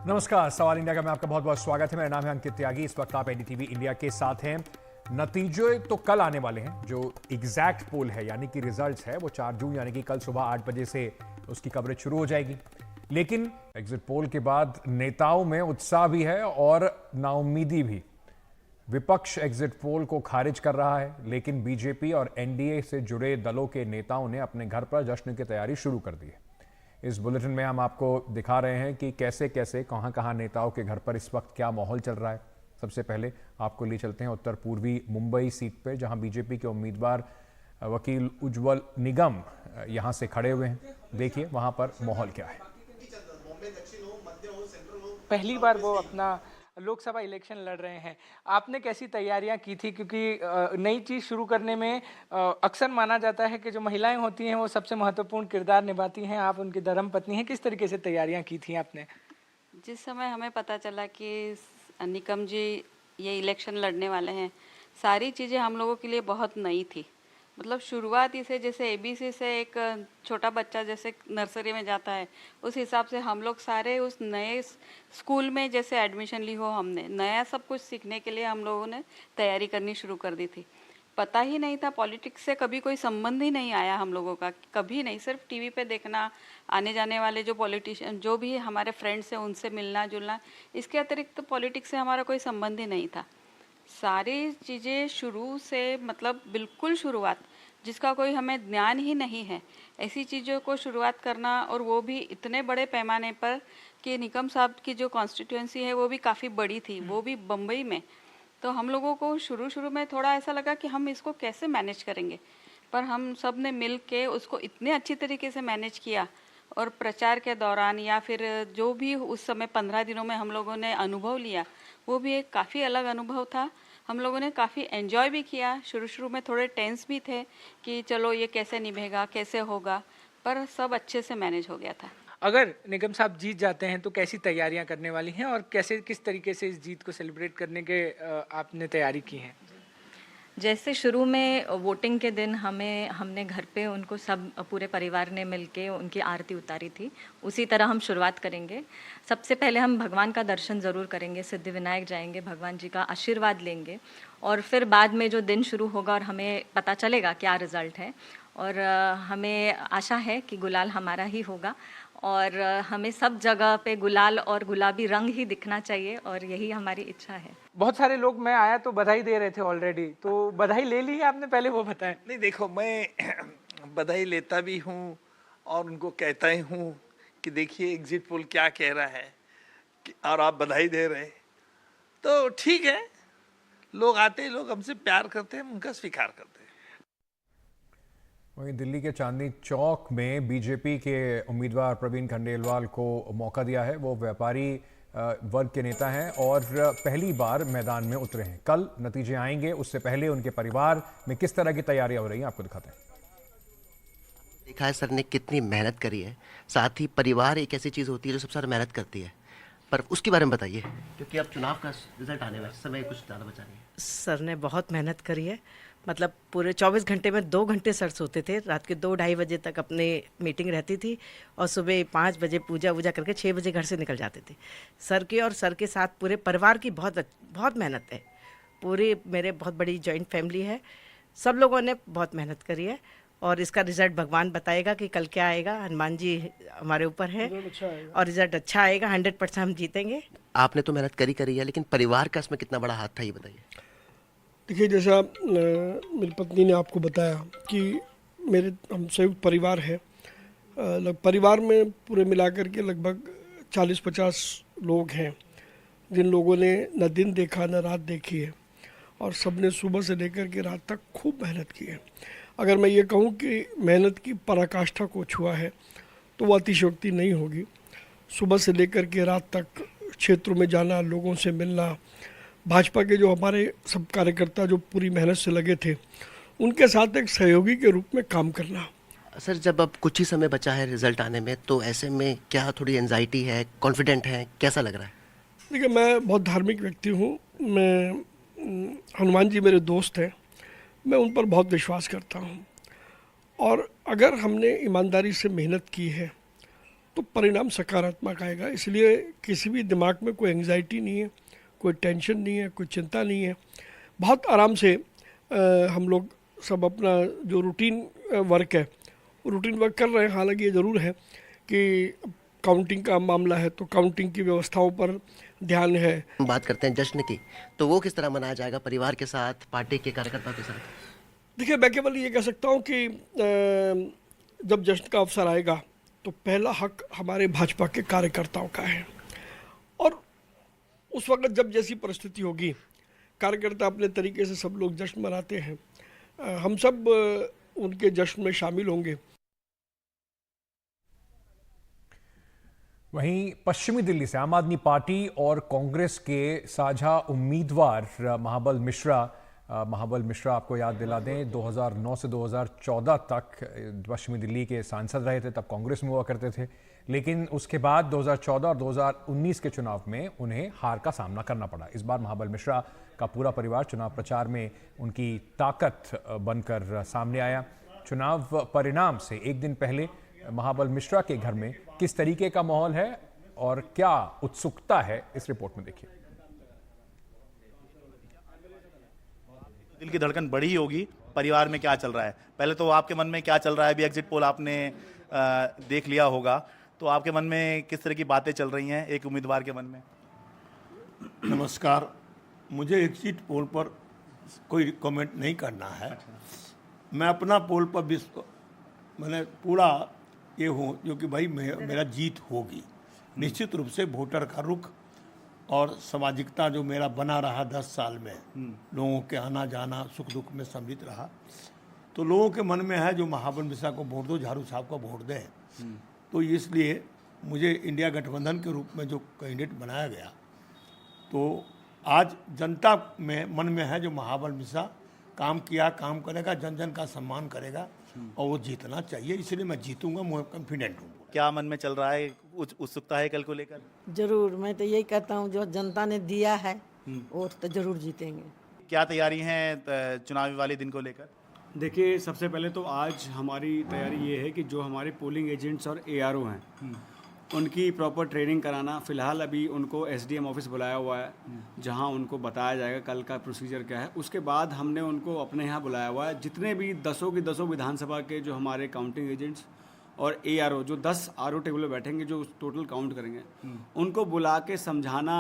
नमस्कार, सवाल इंडिया का में आपका बहुत बहुत स्वागत है। मेरा नाम है अंकित त्यागी। इस वक्त आप एनडीटीवी इंडिया के साथ हैं। नतीजे तो कल आने वाले हैं। जो एग्जैक्ट पोल है यानी कि रिजल्ट्स है वो 4 जून यानी कि कल सुबह 8 बजे से उसकी कवरेज शुरू हो जाएगी। लेकिन एग्जिट पोल के बाद नेताओं में उत्साह भी है और नाउम्मीदी भी। विपक्ष एग्जिट पोल को खारिज कर रहा है, लेकिन बीजेपी और एनडीए से जुड़े दलों के नेताओं ने अपने घर पर जश्न की तैयारी शुरू कर दी है। इस बुलेटिन में हम आपको दिखा रहे हैं कि कैसे कैसे कहां नेताओं के घर पर इस वक्त क्या माहौल चल रहा है। सबसे पहले आपको ले चलते हैं उत्तर पूर्वी मुंबई सीट पे, जहां बीजेपी के उम्मीदवार वकील उज्जवल निगम यहां से खड़े हुए हैं। देखिए वहां पर माहौल क्या है। पहली बार वो अपना लोकसभा इलेक्शन लड़ रहे हैं। आपने कैसी तैयारियां की थी, क्योंकि नई चीज़ शुरू करने में अक्सर माना जाता है कि जो महिलाएं होती हैं वो सबसे महत्वपूर्ण किरदार निभाती हैं। आप उनकी धर्मपत्नी हैं, किस तरीके से तैयारियां की थी आपने? जिस समय हमें पता चला कि निकम जी ये इलेक्शन लड़ने वाले हैं, सारी चीज़ें हम लोगों के लिए बहुत नई थी। मतलब शुरुआत ही से, जैसे एबीसी से एक छोटा बच्चा जैसे नर्सरी में जाता है, उस हिसाब से हम लोग सारे उस नए स्कूल में जैसे एडमिशन ली हो, हमने नया सब कुछ सीखने के लिए हम लोगों ने तैयारी करनी शुरू कर दी थी। पता ही नहीं था, पॉलिटिक्स से कभी कोई संबंध ही नहीं आया हम लोगों का, कभी नहीं। सिर्फ टीवी पे देखना, आने जाने वाले जो पॉलिटिशियन जो भी हमारे फ्रेंड्स हैं उनसे मिलना जुलना, इसके अतिरिक्त तो पॉलिटिक्स से हमारा कोई संबंध ही नहीं था। सारी चीज़ें शुरू से, मतलब बिल्कुल शुरुआत, जिसका कोई हमें ज्ञान ही नहीं है, ऐसी चीज़ों को शुरुआत करना, और वो भी इतने बड़े पैमाने पर कि निकम साहब की जो कॉन्स्टिट्यूएंसी है वो भी काफ़ी बड़ी थी, वो भी बम्बई में। तो हम लोगों को शुरू में थोड़ा ऐसा लगा कि हम इसको कैसे मैनेज करेंगे, पर हम सब ने मिल के उसको इतने अच्छी तरीके से मैनेज किया। और प्रचार के दौरान या फिर जो भी उस समय 15 दिनों में हम लोगों ने अनुभव लिया, वो भी एक काफ़ी अलग अनुभव था। हम लोगों ने काफ़ी एंजॉय भी किया। शुरू में थोड़े टेंस भी थे कि चलो ये कैसे निभेगा, कैसे होगा, पर सब अच्छे से मैनेज हो गया था। अगर निगम साहब जीत जाते हैं तो कैसी तैयारियां करने वाली हैं, और कैसे किस तरीके से इस जीत को सेलिब्रेट करने के आपने तैयारी की है? जैसे शुरू में वोटिंग के दिन हमने घर पे उनको सब पूरे परिवार ने मिलके उनकी आरती उतारी थी, उसी तरह हम शुरुआत करेंगे। सबसे पहले हम भगवान का दर्शन ज़रूर करेंगे, सिद्धिविनायक जाएंगे, भगवान जी का आशीर्वाद लेंगे, और फिर बाद में जो दिन शुरू होगा और हमें पता चलेगा क्या रिज़ल्ट है, और हमें आशा है कि गुलाल हमारा ही होगा, और हमें सब जगह पे गुलाल और गुलाबी रंग ही दिखना चाहिए, और यही हमारी इच्छा है। बहुत सारे लोग, मैं आया तो बधाई दे रहे थे ऑलरेडी, तो बधाई ले ली है आपने? पहले वो बताएं। नहीं, देखो, मैं बधाई लेता भी हूँ और उनको कहता ही हूँ कि देखिए एग्जिट पोल क्या कह रहा है और आप बधाई दे रहे हैं, तो ठीक है। लोग आते हैं, लोग हमसे प्यार करते हैं, हम उनका स्वीकार करते हैं। वहीं दिल्ली के चांदनी चौक में बीजेपी के उम्मीदवार प्रवीण खंडेलवाल को मौका दिया है। वो व्यापारी वर्ग के नेता हैं और पहली बार मैदान में उतरे हैं। कल नतीजे आएंगे, उससे पहले उनके परिवार में किस तरह की तैयारियां हो रही हैं आपको दिखाते हैं। देखा है सर ने कितनी मेहनत करी है। साथ ही परिवार एक ऐसी चीज़ होती है जो सबसे ज़्यादा मेहनत करती है, पर उसके बारे में बताइए, क्योंकि अब चुनाव का रिजल्ट आने वाला समय कुछ ज़्यादा बचा नहीं है। सर ने बहुत मेहनत करी है। मतलब पूरे 24 घंटे में 2 घंटे सर सोते थे। रात के 2-2:30 बजे तक अपने मीटिंग रहती थी, और सुबह 5 बजे पूजा वूजा करके 6 बजे घर से निकल जाते थे। सर की और सर के साथ पूरे परिवार की बहुत मेहनत है। पूरी मेरे बहुत बड़ी जॉइंट फैमिली है, सब लोगों ने बहुत मेहनत करी है, और इसका रिज़ल्ट भगवान बताएगा कि कल क्या आएगा। हनुमान जी हमारे ऊपर है, और रिज़ल्ट अच्छा आएगा। 100% हम जीतेंगे। आपने तो मेहनत करी है, लेकिन परिवार का इसमें कितना बड़ा हाथ था, ये बताइए। देखिए, जैसा मेरी पत्नी ने आपको बताया कि हम संयुक्त परिवार है। परिवार में पूरे मिलाकर के लगभग 40-50 लोग हैं, जिन लोगों ने न दिन देखा न रात देखी है, और सब ने सुबह से लेकर के रात तक खूब मेहनत की है। अगर मैं ये कहूँ कि मेहनत की पराकाष्ठा को छुआ है तो वो अतिशयोक्ति नहीं होगी। सुबह से लेकर के रात तक क्षेत्रों में जाना, लोगों से मिलना, भाजपा के जो हमारे सब कार्यकर्ता जो पूरी मेहनत से लगे थे, उनके साथ एक सहयोगी के रूप में काम करना। सर, जब अब कुछ ही समय बचा है रिजल्ट आने में, तो ऐसे में क्या थोड़ी एंजाइटी है, कॉन्फिडेंट है, कैसा लग रहा है? देखिए, मैं बहुत धार्मिक व्यक्ति हूँ। मैं हनुमान जी मेरे दोस्त हैं, मैं उन पर बहुत विश्वास करता हूँ, और अगर हमने ईमानदारी से मेहनत की है तो परिणाम सकारात्मक आएगा। इसलिए किसी भी दिमाग में कोई एंग्जाइटी नहीं है, कोई टेंशन नहीं है, कोई चिंता नहीं है। बहुत आराम से हम लोग सब अपना जो रूटीन वर्क है रूटीन वर्क कर रहे हैं। हालांकि ये ज़रूर है कि काउंटिंग का मामला है तो काउंटिंग की व्यवस्थाओं पर ध्यान है। बात करते हैं जश्न की, तो वो किस तरह मनाया जाएगा, परिवार के साथ, पार्टी के कार्यकर्ताओं के साथ? देखिए, मैं केवल ये कह सकता हूँ कि जब जश्न का अवसर आएगा तो पहला हक हमारे भाजपा के कार्यकर्ताओं का है, और उस वक्त जब जैसी परिस्थिति होगी कार्यकर्ता अपने तरीके से सब लोग जश्न मनाते हैं, हम सब उनके जश्न में शामिल होंगे। वहीं पश्चिमी दिल्ली से आम आदमी पार्टी और कांग्रेस के साझा उम्मीदवार महाबल मिश्रा आपको याद दिला दें 2009 से 2014 तक पश्चिमी दिल्ली के सांसद रहे थे, तब कांग्रेस में हुआ करते थे, लेकिन उसके बाद 2014 और 2019 के चुनाव में उन्हें हार का सामना करना पड़ा। इस बार महाबल मिश्रा का पूरा परिवार चुनाव प्रचार में उनकी ताकत बनकर सामने आया। चुनाव परिणाम से एक दिन पहले महाबल मिश्रा के घर में किस तरीके का माहौल है और क्या उत्सुकता है, इस रिपोर्ट में देखिए। दिल की धड़कन बढ़ी होगी, परिवार में क्या चल रहा है। पहले तो आपके मन में क्या चल रहा है, अभी एग्जिट पोल आपने देख लिया होगा, तो आपके मन में किस तरह की बातें चल रही हैं एक उम्मीदवार के मन में? नमस्कार, मुझे एग्जिट पोल पर कोई कमेंट नहीं करना है। मैं अपना पोल पर मैंने पूरा ये हूँ जो कि भाई मेरा जीत होगी। निश्चित रूप से वोटर का रुख और सामाजिकता जो मेरा बना रहा 10 साल में, लोगों के आना जाना सुख दुख में सम्मिलित रहा, तो लोगों के मन में है जो महाबल मिश्रा को वोट दो, झाड़ू साहब को वोट दें। तो इसलिए मुझे इंडिया गठबंधन के रूप में जो कैंडिडेट बनाया गया, तो आज जनता में मन में है जो महाबल मिश्रा काम किया, काम करेगा, जन जन का सम्मान करेगा और वो जीतना चाहिए, इसलिए मैं जीतूंगा, मैं कॉन्फिडेंट हूँ। क्या मन में चल रहा है, उत्सुकता है कल को लेकर? जरूर, मैं तो यही कहता हूँ जो जनता ने दिया है वो तो जरूर जीतेंगे। क्या तैयारी है चुनावी वाले दिन को लेकर? देखिए, सबसे पहले तो आज हमारी तैयारी ये है कि जो हमारे पोलिंग एजेंट्स और ARO हैं उनकी प्रॉपर ट्रेनिंग कराना। फ़िलहाल अभी उनको SDM ऑफिस बुलाया हुआ है, जहां उनको बताया जाएगा कल का प्रोसीजर क्या है। उसके बाद हमने उनको अपने यहाँ बुलाया हुआ है, जितने भी 10 विधानसभा के जो हमारे काउंटिंग एजेंट्स और ARO जो 10 RO टेबल पर बैठेंगे, जो टोटल काउंट करेंगे, उनको बुला के समझाना,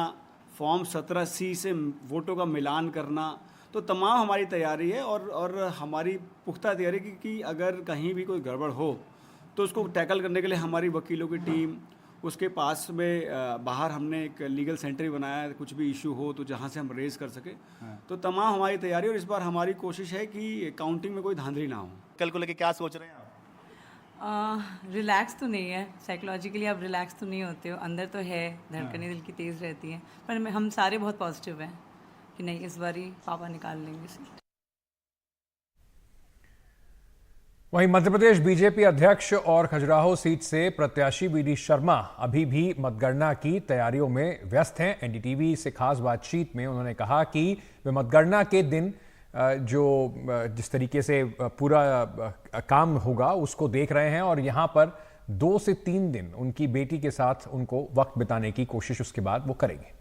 फॉर्म 17C से वोटों का मिलान करना, तो तमाम हमारी तैयारी है और हमारी पुख्ता तैयारी कि अगर कहीं भी कोई गड़बड़ हो तो उसको टैकल करने के लिए हमारी वकीलों की टीम, उसके पास में बाहर हमने एक लीगल सेंटर बनाया है, कुछ भी इशू हो तो जहाँ से हम रेज कर सके। तो तमाम हमारी तैयारी, और इस बार हमारी कोशिश है कि काउंटिंग में कोई धांधली ना हो। कल को लेके क्या सोच रहे हैं आप? रिलैक्स तो नहीं है, साइकोलॉजिकली आप रिलैक्स तो नहीं होते हो, अंदर तो है, धड़कनें दिल की तेज़ रहती हैं, पर हम सारे बहुत पॉजिटिव हैं कि नहीं, इस बार ही पापा निकाल लेंगे सीट। वहीं मध्य प्रदेश बीजेपी अध्यक्ष और खजुराहो सीट से प्रत्याशी BD शर्मा अभी भी मतगणना की तैयारियों में व्यस्त हैं। NDTV से खास बातचीत में उन्होंने कहा कि वे मतगणना के दिन जिस तरीके से पूरा काम होगा उसको देख रहे हैं और यहाँ पर 2 से 3 दिन उनकी बेटी के साथ उनको वक्त बिताने की कोशिश उसके बाद वो करेंगे।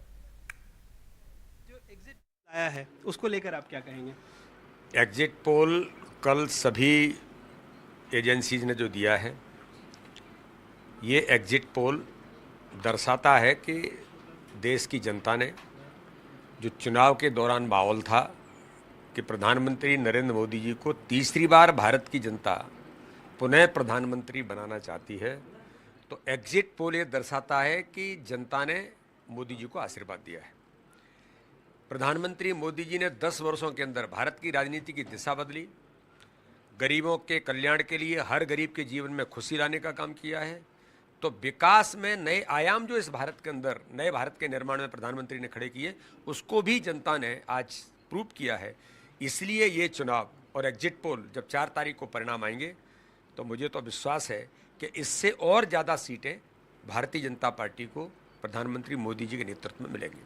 जो एग्जिट आया है उसको लेकर आप क्या कहेंगे? एग्जिट पोल कल सभी एजेंसीज ने जो दिया है, ये एग्जिट पोल दर्शाता है कि देश की जनता ने जो चुनाव के दौरान माहौल था कि प्रधानमंत्री नरेंद्र मोदी जी को तीसरी बार भारत की जनता पुनः प्रधानमंत्री बनाना चाहती है, तो एग्जिट पोल ये दर्शाता है कि जनता ने मोदी जी को आशीर्वाद दिया है। प्रधानमंत्री मोदी जी ने 10 वर्षों के अंदर भारत की राजनीति की दिशा बदली, गरीबों के कल्याण के लिए हर गरीब के जीवन में खुशी लाने का काम किया है। तो विकास में नए आयाम जो इस भारत के अंदर नए भारत के निर्माण में प्रधानमंत्री ने खड़े किए, उसको भी जनता ने आज प्रूव किया है। इसलिए ये चुनाव और एग्जिट पोल जब 4 तारीख को परिणाम आएंगे, तो मुझे तो विश्वास है कि इससे और ज़्यादा सीटें भारतीय जनता पार्टी को प्रधानमंत्री मोदी जी के नेतृत्व में मिलेंगी।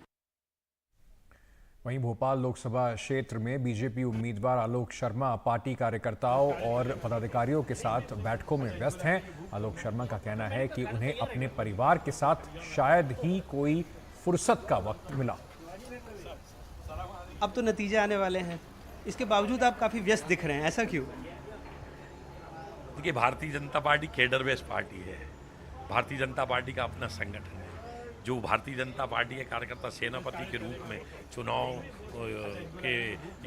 वहीं भोपाल लोकसभा क्षेत्र में बीजेपी उम्मीदवार आलोक शर्मा पार्टी कार्यकर्ताओं और पदाधिकारियों के साथ बैठकों में व्यस्त हैं। आलोक शर्मा का कहना है कि उन्हें अपने परिवार के साथ शायद ही कोई फुर्सत का वक्त मिला। अब तो नतीजे आने वाले हैं, इसके बावजूद आप काफ़ी व्यस्त दिख रहे हैं, ऐसा क्यों? देखिए, Bharatiya Janata party cadre based party है। भारतीय जनता पार्टी का अपना संगठन है। जो भारतीय जनता पार्टी के कार्यकर्ता सेनापति के रूप में चुनाव के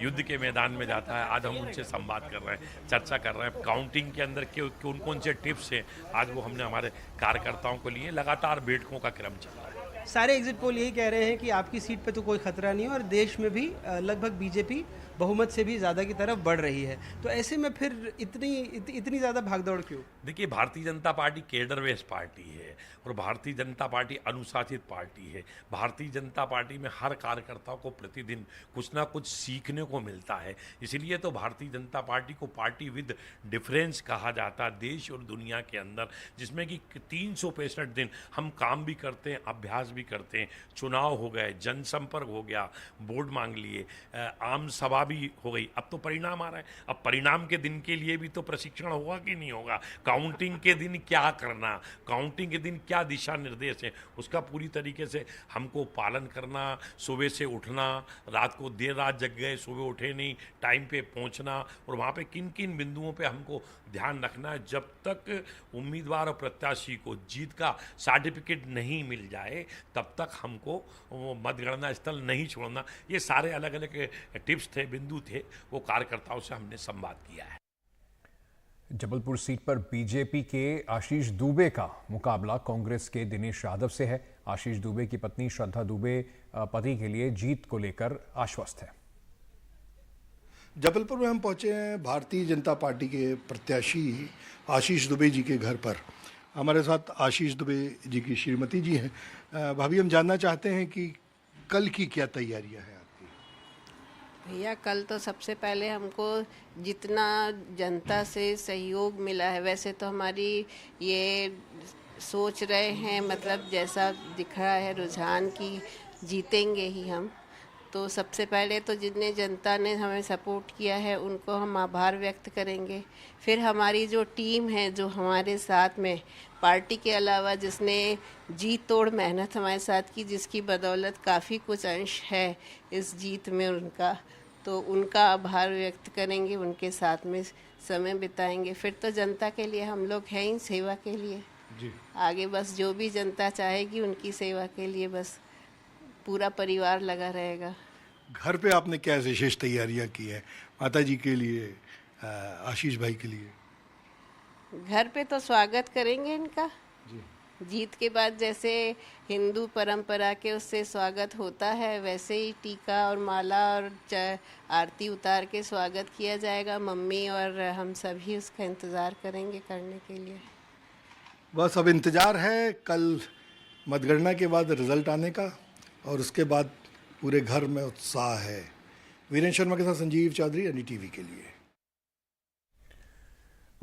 युद्ध के मैदान में जाता है, आज हम उनसे संवाद कर रहे हैं, चर्चा कर रहे हैं। काउंटिंग के अंदर कौन कौन से टिप्स हैं, आज वो हमने हमारे कार्यकर्ताओं को लिए। लगातार बैठकों का क्रम चल रहा है। सारे एग्जिट पोल यही कह रहे हैं कि आपकी सीट पे तो कोई खतरा नहीं है और देश में भी लगभग बीजेपी बहुमत से भी ज़्यादा की तरफ बढ़ रही है। तो ऐसे में फिर इतनी ज़्यादा भागदौड़ क्यों? देखिए, Bharatiya Janata party cadre based party है और भारतीय जनता पार्टी अनुशासित पार्टी है। भारतीय जनता पार्टी में हर कार्यकर्ता को प्रतिदिन कुछ ना कुछ सीखने को मिलता है। इसलिए तो भारतीय जनता पार्टी को पार्टी विद डिफरेंस कहा जाता है देश और दुनिया के अंदर, जिसमें कि 365 दिन हम काम भी करते हैं, अभ्यास भी करते हैं। चुनाव हो गए, जनसंपर्क हो गया, वोट मांग लिए, आम सभा भी हो गई। अब तो परिणाम आ रहा है। अब परिणाम के दिन के लिए भी तो प्रशिक्षण होगा कि नहीं होगा। काउंटिंग के दिन क्या करना, काउंटिंग के दिन क्या दिशा निर्देश है, उसका पूरी तरीके से हमको पालन करना। सुबह से उठना, रात को देर रात जग गए, सुबह उठे नहीं, टाइम पे पहुंचना और वहाँ पे किन किन बिंदुओं पे हमको ध्यान रखना है। जब तक उम्मीदवार और प्रत्याशी को जीत का सर्टिफिकेट नहीं मिल जाए तब तक हमको मतगणना स्थल नहीं छोड़ना। ये सारे अलग अलग टिप्स थे, बिंदु थे, वो कार्यकर्ताओं से हमने संवाद किया है। जबलपुर सीट पर बीजेपी के आशीष दुबे का मुकाबला कांग्रेस के दिनेश यादव से है। आशीष दुबे की पत्नी श्रद्धा दुबे पति के लिए जीत को लेकर आश्वस्त है। जबलपुर में हम पहुंचे हैं भारतीय जनता पार्टी के प्रत्याशी आशीष दुबे जी के घर पर। हमारे साथ आशीष दुबे जी की श्रीमती जी हैं। भाभी, हम जानना चाहते हैं कि कल की क्या तैयारियां हैं आपकी? भैया, कल तो सबसे पहले हमको जितना जनता से सहयोग मिला है, वैसे तो हमारी ये सोच रहे हैं, मतलब जैसा दिख रहा है रुझान की जीतेंगे ही हम। तो सबसे पहले तो जितने जनता ने हमें सपोर्ट किया है उनको हम आभार व्यक्त करेंगे। फिर हमारी जो टीम है, जो हमारे साथ में पार्टी के अलावा जिसने जी तोड़ मेहनत हमारे साथ की, जिसकी बदौलत काफ़ी कुछ अंश है इस जीत में उनका, तो उनका आभार व्यक्त करेंगे, उनके साथ में समय बिताएंगे। फिर तो जनता के लिए हम लोग हैं ही, सेवा के लिए जी। आगे बस जो भी जनता चाहेगी उनकी सेवा के लिए बस पूरा परिवार लगा रहेगा। घर पे आपने क्या विशेष तैयारियां की है माता जी के लिए, आशीष भाई के लिए? घर पे तो स्वागत करेंगे इनका जी। जीत के बाद जैसे हिंदू परंपरा के उससे स्वागत होता है, वैसे ही टीका और माला और आरती उतार के स्वागत किया जाएगा। मम्मी और हम सभी उसका इंतज़ार करेंगे करने के लिए। बस अब इंतज़ार है कल मतगणना के बाद रिजल्ट आने का, और उसके बाद पूरे घर में उत्साह है। वीरेंद्र शर्मा के साथ संजीव चौधरी, एनडीटीवी के लिए।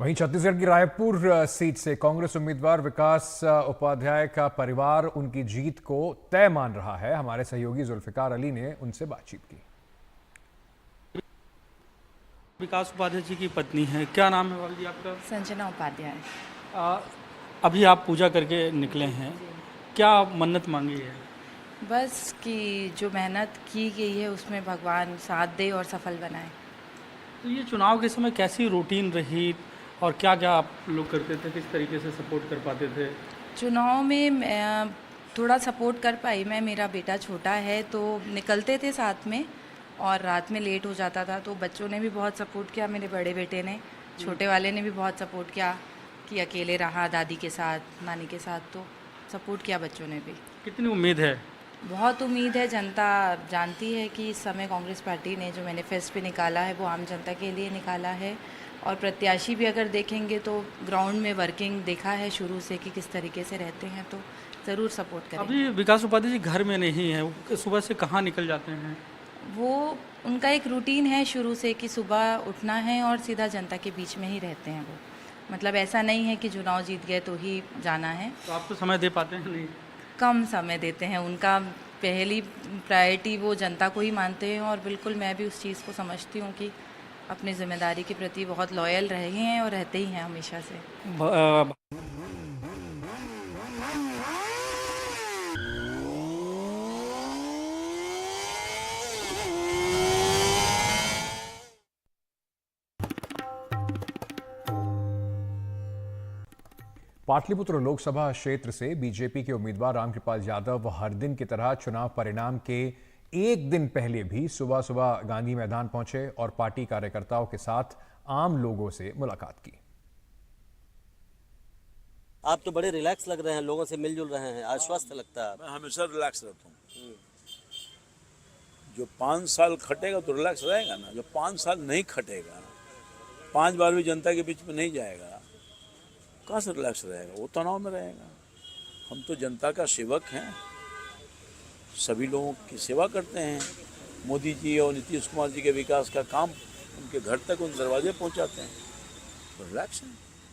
वहीं छत्तीसगढ़ की रायपुर सीट से कांग्रेस उम्मीदवार विकास उपाध्याय का परिवार उनकी जीत को तय मान रहा है। हमारे सहयोगी जुल्फिकार अली ने उनसे बातचीत की। विकास उपाध्याय जी की पत्नी है, क्या नाम है वाली आपका? संजना उपाध्याय। अभी आप पूजा करके निकले हैं, क्या मन्नत मांगी है? बस कि जो मेहनत की गई है उसमें भगवान साथ दे और सफल बनाए। तो ये चुनाव के समय कैसी रूटीन रही और क्या क्या आप लोग करते थे, किस तरीके से सपोर्ट कर पाते थे? चुनाव में थोड़ा सपोर्ट कर पाई मैं, मेरा बेटा छोटा है तो निकलते थे साथ में और रात में लेट हो जाता था, तो बच्चों ने भी बहुत सपोर्ट किया, मेरे बड़े बेटे ने, छोटे वाले ने भी बहुत सपोर्ट किया कि अकेले रहा दादी के साथ, नानी के साथ, तो सपोर्ट किया बच्चों ने भी। कितनी उम्मीद है? बहुत उम्मीद है। जनता जानती है कि इस समय कांग्रेस पार्टी ने जो मैनिफेस्टो पे निकाला है वो आम जनता के लिए निकाला है, और प्रत्याशी भी अगर देखेंगे तो ग्राउंड में वर्किंग देखा है शुरू से कि किस तरीके से रहते हैं, तो ज़रूर सपोर्ट करेंगे। अभी विकास उपाध्याय जी घर में नहीं है, सुबह से कहाँ निकल जाते हैं? वो उनका एक रूटीन है शुरू से कि सुबह उठना है और सीधा जनता के बीच में ही रहते हैं वो, मतलब ऐसा नहीं है कि चुनाव जीत गए तो ही जाना है। तो आप तो समय दे पाते हैं? नहीं, कम समय देते हैं। उनका पहली प्रायोरिटी वो जनता को ही मानते हैं और बिल्कुल मैं भी उस चीज़ को समझती हूँ कि अपनी जिम्मेदारी के प्रति बहुत लॉयल रहे हैं और रहते ही हैं हमेशा से। पाटलिपुत्र लोकसभा क्षेत्र से बीजेपी के उम्मीदवार रामकृपाल यादव हर दिन की तरह चुनाव परिणाम के एक दिन पहले भी सुबह सुबह गांधी मैदान पहुंचे और पार्टी कार्यकर्ताओं के साथ आम लोगों से मुलाकात की। आप तो बड़े रिलैक्स लग रहे हैं, लोगों से मिलजुल रहे हैं, आश्वस्त लगता है। मैं हमेशा रिलैक्स रहता हूँ। जो 5 साल खटेगा तो रिलैक्स रहेगा ना, जो 5 साल नहीं खटेगा, 5 बार भी जनता के बीच में नहीं जाएगा, कहाँ से रिलैक्स रहेगा? वो तनाव में रहेगा। हम तो जनता का सेवक हैं, सभी लोगों की सेवा करते हैं। मोदी जी और नीतीश कुमार जी के विकास का काम उनके घर तक, उन दरवाजे पहुंचाते हैं, तो रिलैक्स है।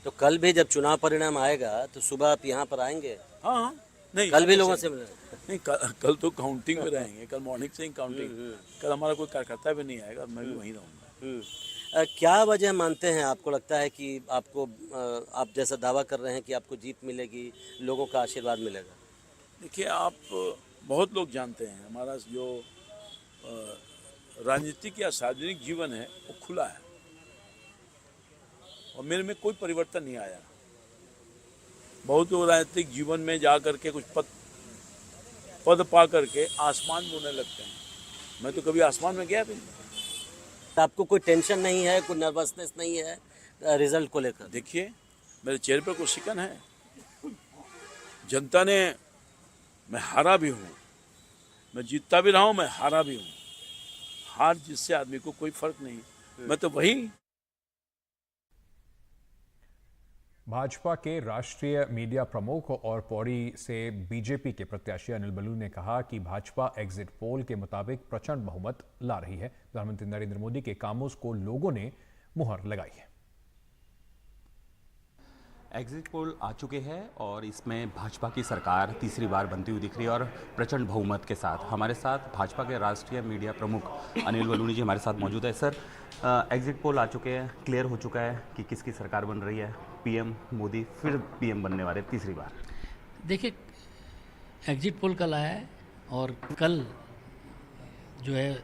तो कल भी जब चुनाव परिणाम आएगा तो सुबह आप यहाँ पर आएंगे? हाँ, नहीं कल भी लोगों से मिलेंगे? नहीं, कल तो काउंटिंग में रहेंगे, कल मॉर्निंग से ही काउंटिंग। कल हमारा कोई कार्यकर्ता भी नहीं आएगा, मैं भी वहीं रहूँगा। क्या वजह मानते हैं, आपको लगता है कि आपको, आप जैसा दावा कर रहे हैं कि आपको जीत मिलेगी, लोगों का आशीर्वाद मिलेगा? देखिए, आप बहुत लोग जानते हैं हमारा जो राजनीतिक या सार्वजनिक जीवन है वो खुला है और मेरे में कोई परिवर्तन नहीं आया। बहुत लोग राजनीतिक जीवन में जा करके कुछ पद पा करके आसमान में उड़ने लगते हैं, मैं तो कभी आसमान में गया भी नहीं। आपको कोई टेंशन नहीं है, कोई नर्वसनेस नहीं है रिजल्ट को लेकर? देखिए, मेरे चेहरे पर कोई शिकन है। जनता ने, मैं हारा भी हूँ, मैं जीतता भी रहा हूँ, मैं हारा भी हूँ। हार जिससे आदमी को कोई फर्क नहीं, मैं तो वही। भाजपा के राष्ट्रीय मीडिया प्रमुख और पौड़ी से बीजेपी के प्रत्याशी अनिल बलूनी ने कहा कि भाजपा एग्जिट पोल के मुताबिक प्रचंड बहुमत ला रही है। प्रधानमंत्री नरेंद्र मोदी के कामों को लोगों ने मुहर लगाई है। एग्जिट पोल आ चुके हैं और इसमें भाजपा की सरकार तीसरी बार बनती हुई दिख रही है और प्रचंड बहुमत के साथ। हमारे साथ भाजपा के राष्ट्रीय मीडिया प्रमुख अनिल बलूनी जी हमारे साथ मौजूद है। सर, एग्जिट पोल आ चुके हैं, क्लियर हो चुका है कि किसकी सरकार बन रही है, पीएम मोदी फिर पीएम बनने वाले तीसरी बार? देखिए, एग्जिट पोल कल आया है और कल जो है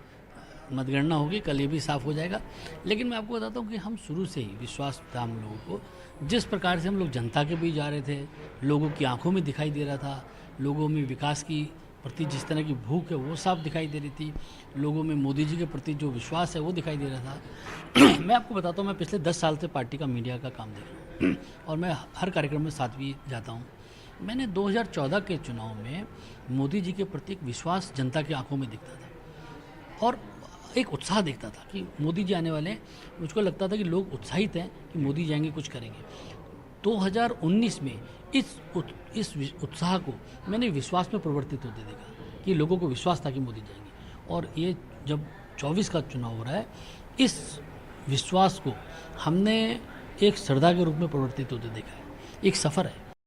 मतगणना होगी, कल ये भी साफ हो जाएगा। लेकिन मैं आपको बताता हूँ कि हम शुरू से ही विश्वास था हम लोगों को, जिस प्रकार से हम लोग जनता के बीच जा रहे थे, लोगों की आंखों में दिखाई दे रहा था, लोगों में विकास की प्रति जिस तरह की भूख है वो साफ दिखाई दे रही थी, लोगों में मोदी जी के प्रति जो विश्वास है वो दिखाई दे रहा था। मैं आपको बताता हूँ, मैं पिछले 10 साल से पार्टी का मीडिया का काम देख रहा हूँ और मैं हर कार्यक्रम में साथ भी जाता हूँ। मैंने 2014 के चुनाव में मोदी जी के प्रति एक विश्वास जनता की आंखों में दिखता था और एक उत्साह दिखता था कि मोदी जी आने वाले हैं। मुझको लगता था कि लोग उत्साहित हैं कि मोदी जाएंगे, कुछ करेंगे। 2019 में इस उत्साह को मैंने विश्वास में परिवर्तित होते देखा कि लोगों को विश्वास था कि मोदी जाएंगे। और ये जब 24 का चुनाव हो रहा है, इस विश्वास को हमने एक श्रद्धा के रूप में परिवर्तित होते देखा है। एक सफ़र है,